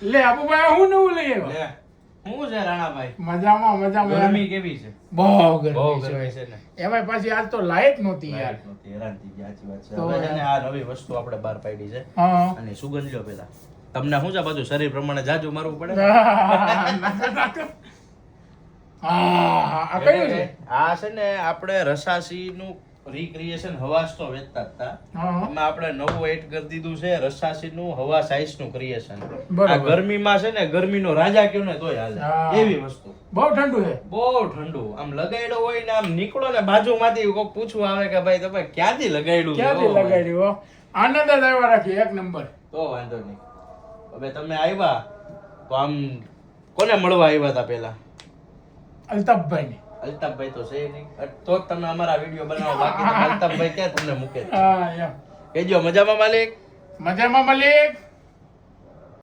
લે અબુભાઈ હું નવું લઈ આવ્યો લે હું છે રાણાભાઈ મજામાં મજામાં ગરમી કેવી છે બહુ બહુ ગરમી ગરમી છે છે ને એમાં પાછી આજ તો લાઈટ નહોતી યાર યાર હેરાન થઈ ગયા સાચી વાત છે તો હવે છે ને આ નવી વસ્તુ આપણે બહાર પાડી છે હા અને સુગંધ લ્યો પેલા તમને શું છે બધું શરીર પ્રમાણે જાજુ મારવું પડે આ કયું છે આ છે ને આપણે રસાસી નું રીક્રિએશન હવાસ તો વેચતા હતા હા એમાં આપણે નવું એડ કરી દીધું છે રસાસી નું હવા સાઇઝ નું ક્રિએશન બરાબર. આ ગરમીમાં છે ને ગરમીનો રાજા કયો ને તોય હાલે હા. એવી વસ્તુ બહુ ઠંડુ છે બહુ ઠંડુ આમ લગાડ્યો હોય ને આમ નીકળો ને બાજુમાંથી કોક પૂછવું આવે કે ભાઈ તમે ક્યાંથી લગાડ્યું છે? ક્યાંથી ઓહ ભાઈ. લગાડ્યું હો? આનંદ જ આવ્યા રાખી એક નંબર તો વાંધો નહીં હવે તમે આવ્યા તો આમ કોને મળવા આવ્યા હતા પેલા અલ્તાફભાઈ ને અલ્તાફભાઈ તો છે નહીં તો જ તમે અમારા વિડીયો બનાવો બાકી તો અલ્તાફભાઈ ક્યાં તમને મૂકે છે? હા એમ કહેજો મજામાં માલિક મજામાં મલિક